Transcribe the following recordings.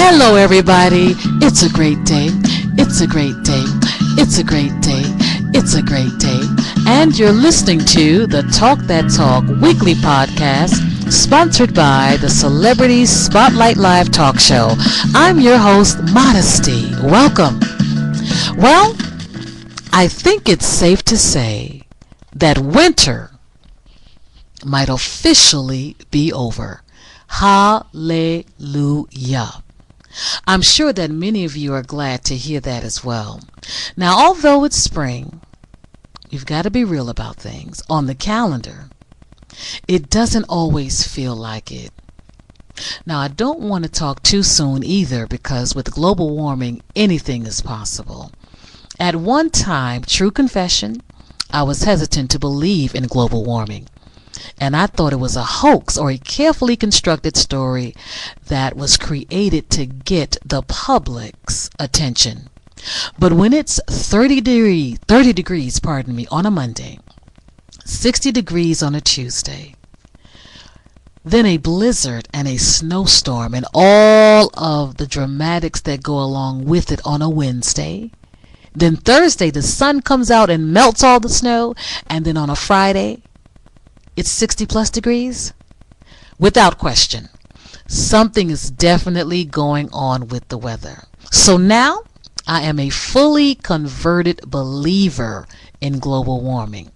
Hello everybody, it's a great day, it's a great day, it's a great day, it's a great day, and you're listening to the Talk That Talk weekly podcast sponsored by the Celebrity Spotlight Live Talk Show. I'm your host, Modesty. Welcome. Well, I think it's safe to say that winter might officially be over. Hallelujah. I'm sure that many of you are glad to hear that as well. Now, although it's spring, you've got to be real about things. On the calendar, it doesn't always feel like it. Now, I don't want to talk too soon either, because with global warming, anything is possible. At one time, true confession, I was hesitant to believe in global warming. And I thought it was a hoax or a carefully constructed story that was created to get the public's attention. But when it's 30 degrees on a Monday, 60 degrees on a Tuesday, then a blizzard and a snowstorm and all of the dramatics that go along with it on a Wednesday, then Thursday the sun comes out and melts all the snow, and then on a Friday it's 60 plus degrees? Without question, something is definitely going on with the weather. So now I am a fully converted believer in global warming.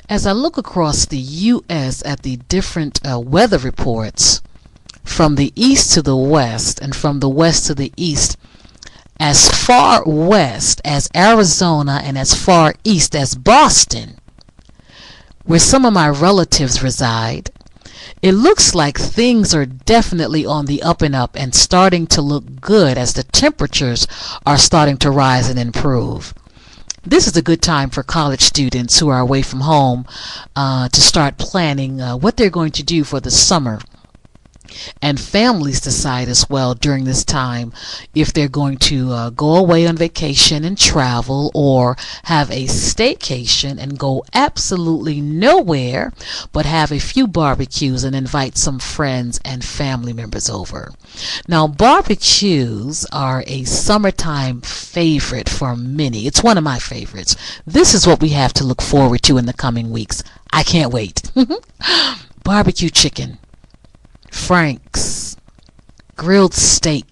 As I look across the U.S. at the different weather reports from the east to the west and from the west to the east, as far west as Arizona and as far east as Boston, where some of my relatives reside, it looks like things are definitely on the up and up and starting to look good as the temperatures are starting to rise and improve. This is a good time for college students who are away from home to start planning what they're going to do for the summer. And families decide as well during this time if they're going to go away on vacation and travel, or have a staycation and go absolutely nowhere but have a few barbecues and invite some friends and family members over. Now, barbecues are a summertime favorite for many. It's one of my favorites. This is what we have to look forward to in the coming weeks. I can't wait. Barbecue chicken, franks, grilled steak,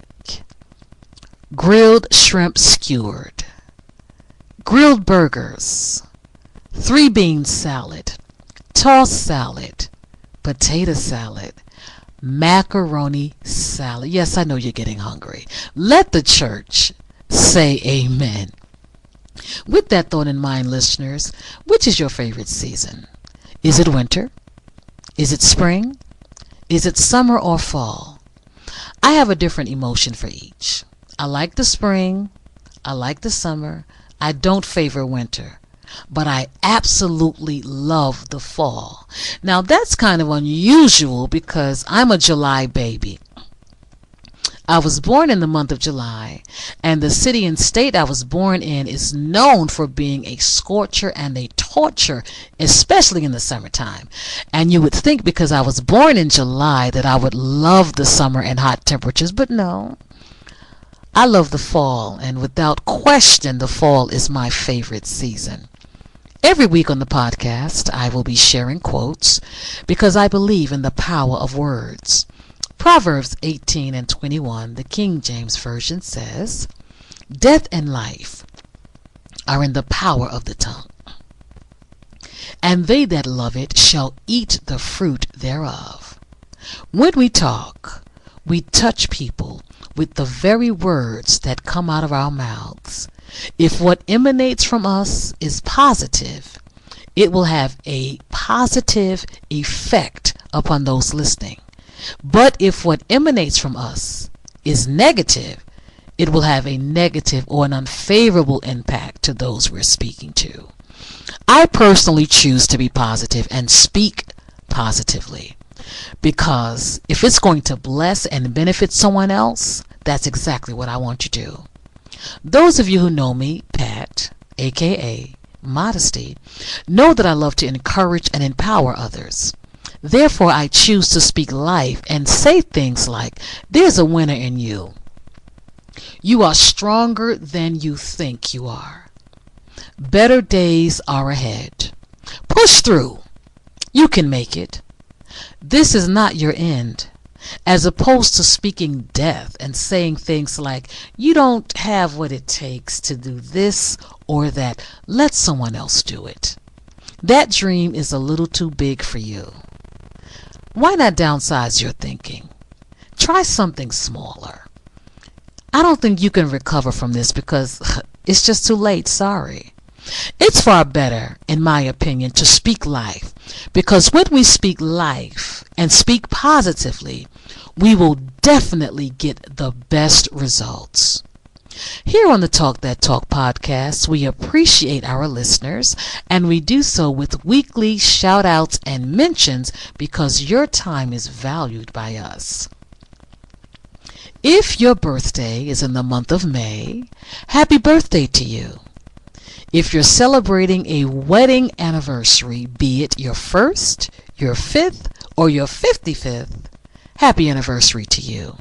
grilled shrimp skewered, grilled burgers, 3-bean salad, tossed salad, potato salad, macaroni salad. Yes, I know you're getting hungry. Let the church say amen. With that thought in mind, listeners, which is your favorite season? Is it winter? Is it spring? Is it summer or fall? I have a different emotion for each. I like the spring. I like the summer. I don't favor winter. But I absolutely love the fall. Now, that's kind of unusual because I'm a July baby. I was born in the month of July, and the city and state I was born in is known for being a scorcher and a torture, especially in the summertime. And you would think because I was born in July that I would love the summer and hot temperatures, but no. I love the fall, and without question, the fall is my favorite season. Every week on the podcast, I will be sharing quotes because I believe in the power of words. Proverbs 18:21, the King James Version says, "Death and life are in the power of the tongue, and they that love it shall eat the fruit thereof." When we talk, we touch people with the very words that come out of our mouths. If what emanates from us is positive, it will have a positive effect upon those listening. But if what emanates from us is negative, it will have a negative or an unfavorable impact to those we're speaking to. I personally choose to be positive and speak positively, because if it's going to bless and benefit someone else, that's exactly what I want to do. Those of you who know me, Pat, aka Modesty, know that I love to encourage and empower others. Therefore, I choose to speak life and say things like, there's a winner in you. You are stronger than you think you are. Better days are ahead. Push through. You can make it. This is not your end. As opposed to speaking death and saying things like, you don't have what it takes to do this or that. Let someone else do it. That dream is a little too big for you. Why not downsize your thinking? Try something smaller. I don't think you can recover from this because it's just too late, sorry. It's far better, in my opinion, to speak life, because when we speak life and speak positively, we will definitely get the best results. Here on the Talk That Talk podcast, we appreciate our listeners, and we do so with weekly shout-outs and mentions because your time is valued by us. If your birthday is in the month of May, happy birthday to you. If you're celebrating a wedding anniversary, be it your first, your 5th, or your 55th, happy anniversary to you.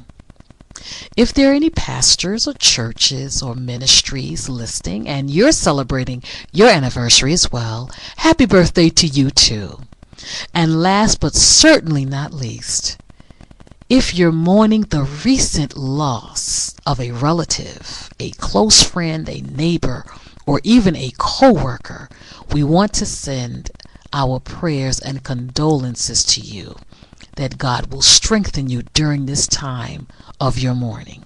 If there are any pastors or churches or ministries listening and you're celebrating your anniversary as well, happy birthday to you too. And last but certainly not least, if you're mourning the recent loss of a relative, a close friend, a neighbor, or even a co-worker, we want to send our prayers and condolences to you, that God will strengthen you during this time of your mourning.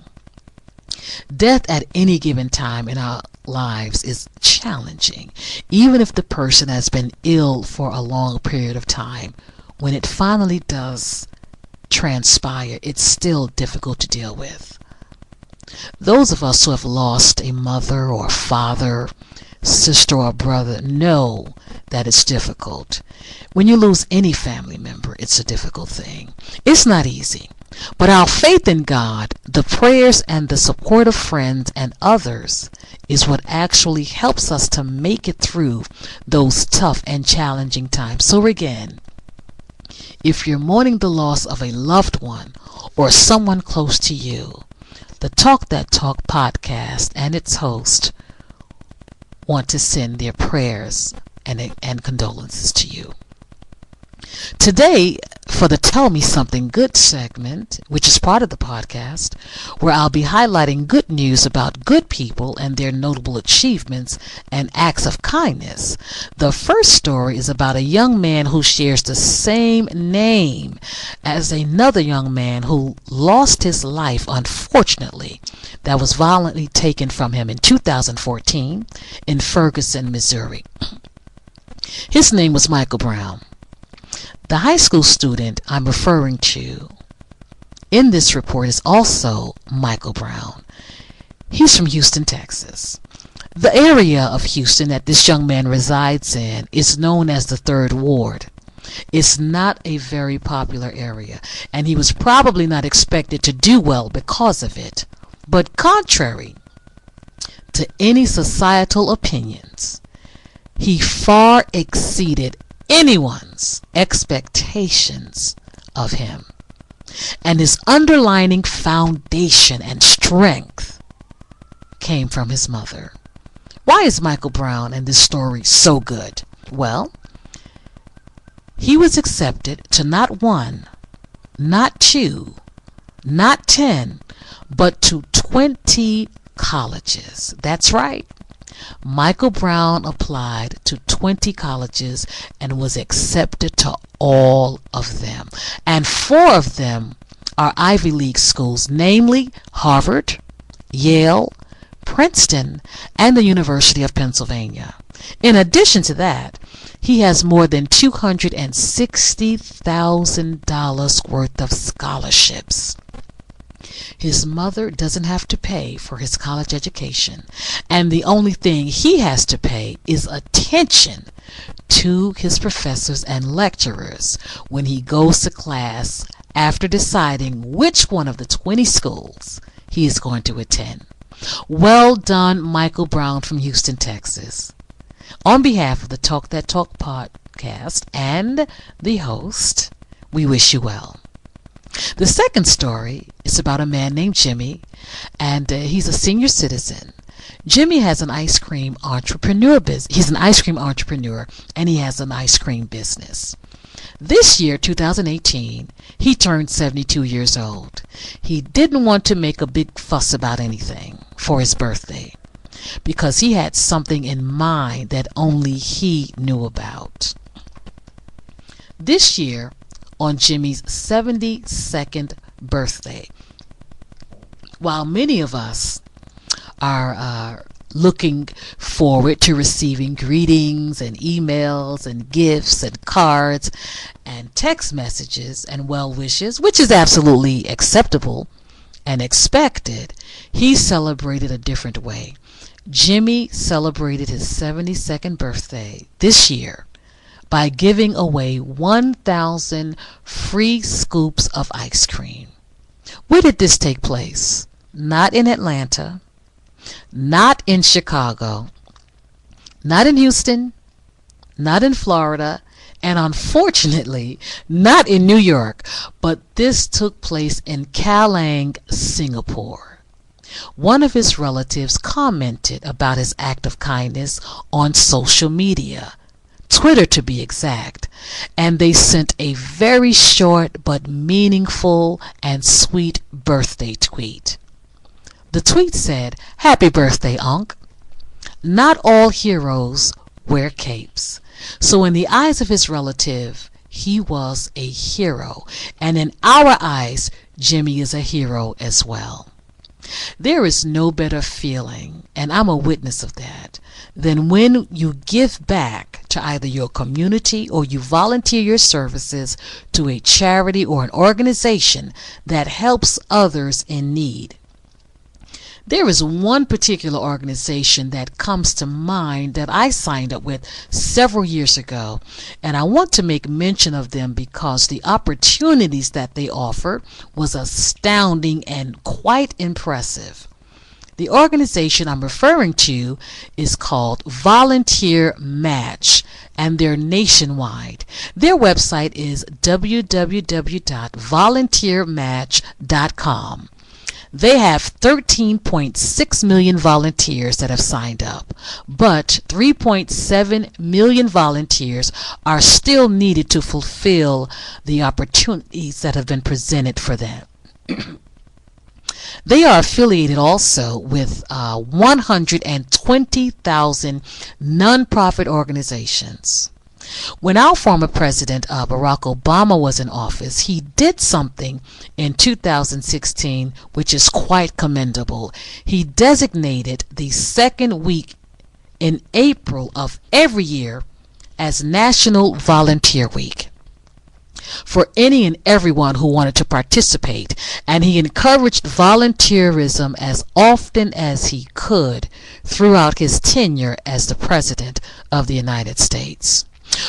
Death at any given time in our lives is challenging, even if the person has been ill for a long period of time. When it finally does transpire, it's still difficult to deal with. Those of us who have lost a mother or father, sister or brother know that it's difficult. When you lose any family member, it's a difficult thing. It's not easy. But our faith in God, the prayers and the support of friends and others is what actually helps us to make it through those tough and challenging times. So again, if you're mourning the loss of a loved one or someone close to you, the Talk That Talk podcast and its host want to send their prayers and condolences to you. Today, for the Tell Me Something Good segment, which is part of the podcast, where I'll be highlighting good news about good people and their notable achievements and acts of kindness. The first story is about a young man who shares the same name as another young man who lost his life, unfortunately, that was violently taken from him in 2014 in Ferguson, Missouri. His name was Michael Brown. The high school student I'm referring to in this report is also Michael Brown. He's from Houston, Texas. The area of Houston that this young man resides in is known as the Third Ward. It's not a very popular area, and he was probably not expected to do well because of it. But contrary to any societal opinions, he far exceeded anyone's expectations of him, and his underlying foundation and strength came from his mother. Why is Michael Brown and this story so good? Well, he was accepted to not 1, not 2, not 10, but to 20 colleges. That's right. Michael Brown applied to 20 colleges and was accepted to all of them. And 4 of them are Ivy League schools, namely Harvard, Yale, Princeton, and the University of Pennsylvania. In addition to that, he has more than $260,000 worth of scholarships. His mother doesn't have to pay for his college education, and the only thing he has to pay is attention to his professors and lecturers when he goes to class after deciding which one of the 20 schools he is going to attend. Well done, Michael Brown from Houston, Texas. On behalf of the Talk That Talk podcast and the host, we wish you well. The second story is about a man named Jimmy, and he's a senior citizen. Jimmy has an ice cream entrepreneur business. He's an ice cream entrepreneur, and he has an ice cream business. This year, 2018, he turned 72 years old. He didn't want to make a big fuss about anything for his birthday because he had something in mind that only he knew about. This year, on Jimmy's 72nd birthday, while many of us are looking forward to receiving greetings and emails and gifts and cards and text messages and well wishes, which is absolutely acceptable and expected, he celebrated a different way. Jimmy celebrated his 72nd birthday this year by giving away 1,000 free scoops of ice cream. Where did this take place? Not in Atlanta, not in Chicago, not in Houston, not in Florida, and unfortunately not in New York, but this took place in Kallang, Singapore. One of his relatives commented about his act of kindness on social media, Twitter to be exact, and they sent a very short but meaningful and sweet birthday tweet. The tweet said, "Happy birthday, Unc. Not all heroes wear capes." So in the eyes of his relative, he was a hero. And in our eyes, Jimmy is a hero as well. There is no better feeling, and I'm a witness of that, than when you give back to either your community or you volunteer your services to a charity or an organization that helps others in need. There is one particular organization that comes to mind that I signed up with several years ago, and I want to make mention of them because the opportunities that they offered was astounding and quite impressive. The organization I'm referring to is called Volunteer Match, and they're nationwide. Their website is www.volunteermatch.com. They have 13.6 million volunteers that have signed up, but 3.7 million volunteers are still needed to fulfill the opportunities that have been presented for them. They are affiliated also with 120,000 nonprofit organizations. When our former president, Barack Obama, was in office, he did something in 2016 which is quite commendable. He designated the second week in April of every year as National Volunteer Week for any and everyone who wanted to participate, and he encouraged volunteerism as often as he could throughout his tenure as the President of the United States.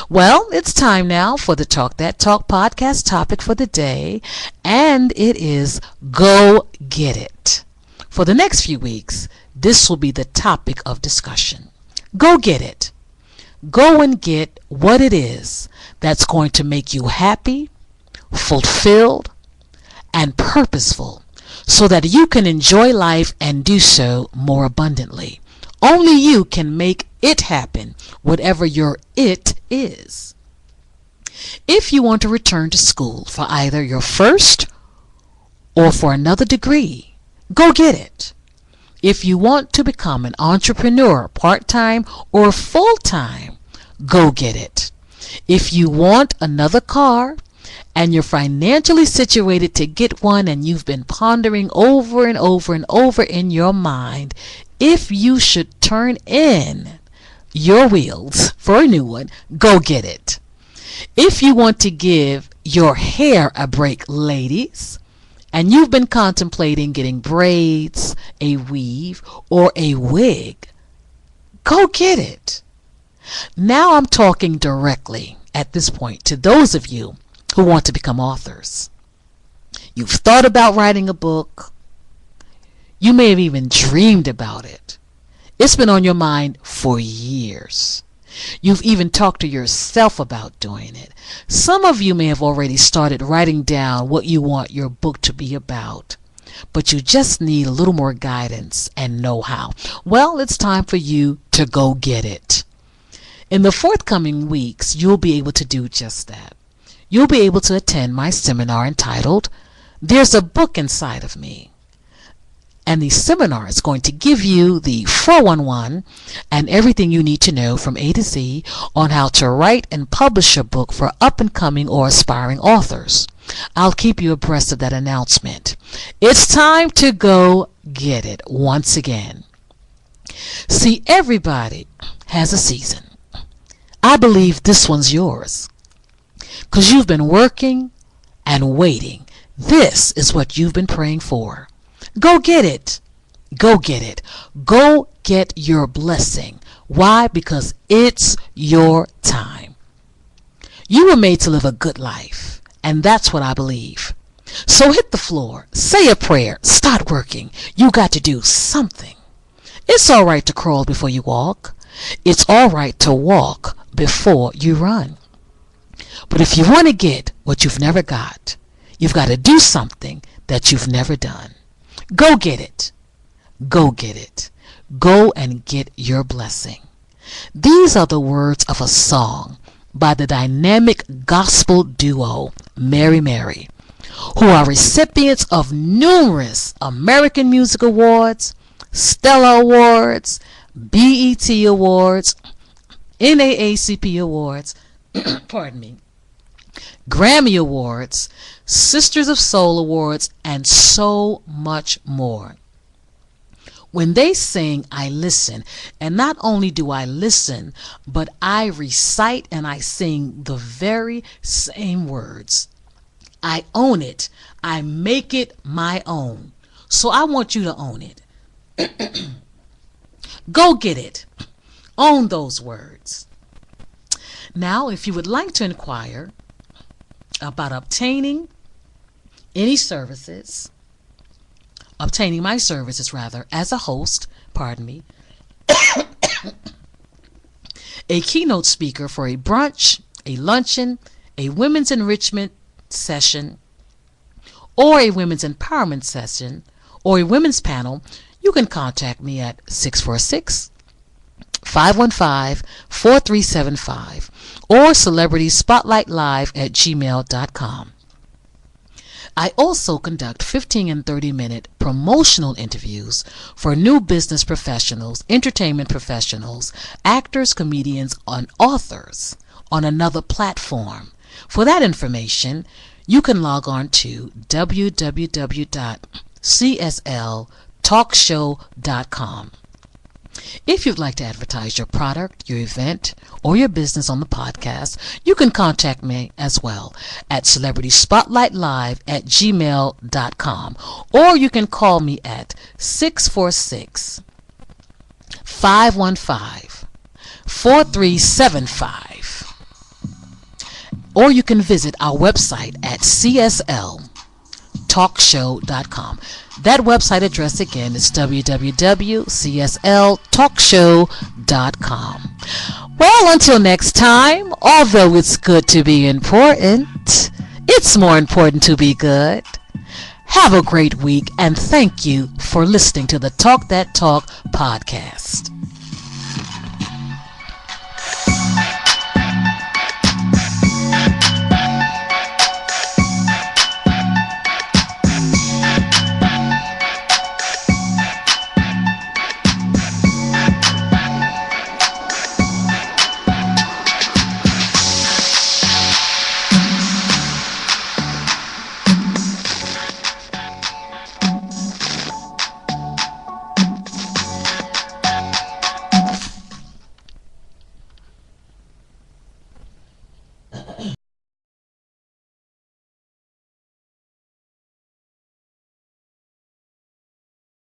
Well, it's time now for the Talk That Talk podcast topic for the day, and it is Go Get It. For the next few weeks, this will be the topic of discussion. Go get it. Go and get what it is that's going to make you happy, fulfilled, and purposeful so that you can enjoy life and do so more abundantly. Only you can make it happen, whatever your it is. If you want to return to school for either your first or for another degree, go get it. If you want to become an entrepreneur part-time or full-time, go get it. If you want another car and you're financially situated to get one and you've been pondering over and over and over in your mind if you should turn in your wheels for a new one, go get it. If you want to give your hair a break, ladies, and you've been contemplating getting braids, a weave, or a wig, go get it. Now I'm talking directly at this point to those of you who want to become authors. You've thought about writing a book. You may have even dreamed about it. It's been on your mind for years. You've even talked to yourself about doing it. Some of you may have already started writing down what you want your book to be about, but you just need a little more guidance and know-how. Well, it's time for you to go get it. In the forthcoming weeks, you'll be able to do just that. You'll be able to attend my seminar entitled, There's a Book Inside of Me. And the seminar is going to give you the 411 and everything you need to know from A to Z on how to write and publish a book for up-and-coming or aspiring authors. I'll keep you abreast of that announcement. It's time to go get it once again. See, everybody has a season. I believe this one's yours, because you've been working and waiting. This is what you've been praying for. Go get it. Go get it. Go get your blessing. Why? Because it's your time. You were made to live a good life, and that's what I believe. So hit the floor, say a prayer, start working. You got to do something. It's all right to crawl before you walk. It's all right to walk before you run. But if you want to get what you've never got, you've got to do something that you've never done. Go get it. Go get it. Go and get your blessing. These are the words of a song by the dynamic gospel duo Mary Mary, who are recipients of numerous American Music Awards, Stella Awards, BET Awards, NAACP Awards, pardon me, Grammy Awards, Sisters of Soul Awards, and so much more. When they sing, I listen, and not only do I listen, but I recite and I sing the very same words. I own it. I make it my own. So I want you to own it. Go get it. Own those words. Now, if you would like to inquire about obtaining my services as a host, a keynote speaker for a brunch, a luncheon, a women's enrichment session, or a women's empowerment session, or a women's panel, you can contact me at 646-515-4375 or celebrityspotlightlive@gmail.com. I also conduct 15 and 30-minute promotional interviews for new business professionals, entertainment professionals, actors, comedians, and authors on another platform. For that information, you can log on to www.csltalkshow.com. If you'd like to advertise your product, your event, or your business on the podcast, you can contact me as well at celebrityspotlightlive@gmail.com, or you can call me at 646-515-4375, or you can visit our website at csltalkshow.com. That website address again is www.csltalkshow.com. Well, until next time, although it's good to be important, it's more important to be good. Have a great week, and thank you for listening to the Talk That Talk podcast.